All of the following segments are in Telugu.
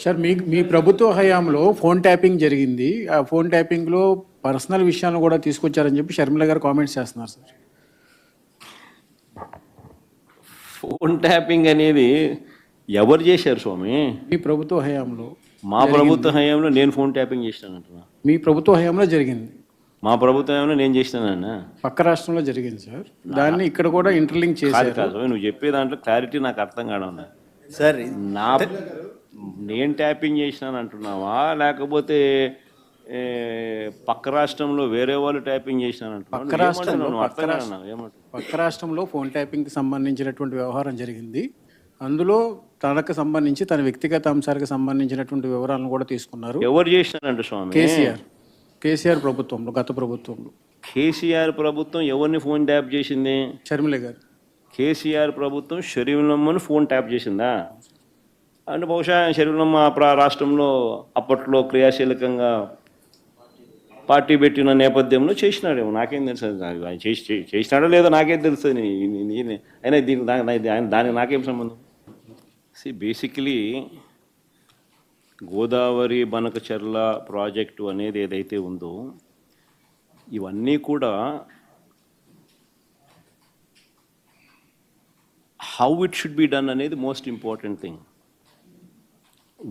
సార్ మీ ప్రభుత్వ హయాంలో ఫోన్ ట్యాపింగ్ జరిగింది. ఆ ఫోన్ ట్యాపింగ్లో పర్సనల్ విషయాలను కూడా తీసుకొచ్చారని చెప్పి షర్మిల గారు కామెంట్స్ చేస్తున్నారు సార్. ఫోన్ ట్యాపింగ్ అనేది ఎవరు చేశారు స్వామి? మీ ప్రభుత్వ హయాంలో మా ప్రభుత్వ హయాంలో నేను ఫోన్ ట్యాపింగ్ చేసినానంటున్నా. మీ ప్రభుత్వ హయాంలో జరిగింది. మా ప్రభుత్వ హయాంలో నేను చేసినానన్నా. పక్క రాష్ట్రంలో జరిగింది సార్. దాన్ని ఇక్కడ కూడా ఇంటర్లింక్ చేశారు. కాదు నువ్వు చెప్పే దాంట్లో క్లారిటీ నాకు అర్థం కావడం సార్. నేను ట్యాపింగ్ చేసినాను అంటున్నావా, లేకపోతే పక్క రాష్ట్రంలో వేరే వాళ్ళు ట్యాపింగ్ చేసినాను అంటున్నావు? పక్క రాష్ట్రంలో ఫోన్ ట్యాపింగ్కి సంబంధించినటువంటి వ్యవహారం జరిగింది. అందులో తనకు సంబంధించి తన వ్యక్తిగత అంశాలకు సంబంధించినటువంటి వివరాలను కూడా తీసుకున్నారు. ఎవరు చేసినారంట స్వామి? కేసీఆర్ ప్రభుత్వంలో, గత ప్రభుత్వంలో. కేసీఆర్ ప్రభుత్వం ఎవరిని ఫోన్ ట్యాప్ చేసింది? షర్మిల గారు. కేసీఆర్ ప్రభుత్వం షర్మిలమ్మను ఫోన్ ట్యాప్ చేసిందా? అంటే బహుశా షర్మిలమ్మ రాష్ట్రంలో అప్పట్లో క్రియాశీలకంగా పార్టీ పెట్టిన నేపథ్యంలో చేసినాడేమో, నాకేం తెలుసు. ఆయన చేసినాడో లేదో నాకేం తెలుస్తుంది. అయినా దానికి నాకేం సంబంధం? బేసికలీ గోదావరి బనకచెర్ల ప్రాజెక్టు అనేది ఏదైతే ఉందో, ఇవన్నీ కూడా how it should be done అనేది most important thing.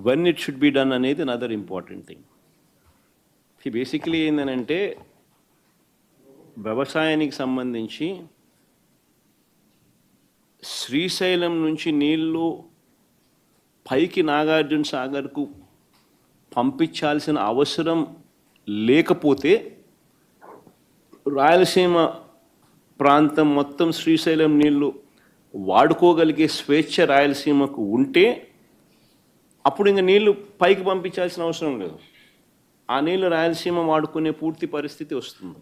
When it should be done అనేది అనదర్ ఇంపార్టెంట్ థింగ్. బేసికలీ ఏంటంటే వ్యవసాయానికి సంబంధించి శ్రీశైలం నుంచి నీళ్లు పైకి నాగార్జున సాగర్కు పంపించాల్సిన అవసరం లేకపోతే రాయలసీమ ప్రాంతం మొత్తం శ్రీశైలం నీళ్లు వాడుకోగలిగే స్వేచ్ఛ రాయలసీమకు ఉంటే అప్పుడు ఇంకా నీళ్లు పైకి పంపించాల్సిన అవసరం లేదు. ఆ నీళ్లు రాయలసీమ వాడుకునే పూర్తి పరిస్థితి వస్తుంది.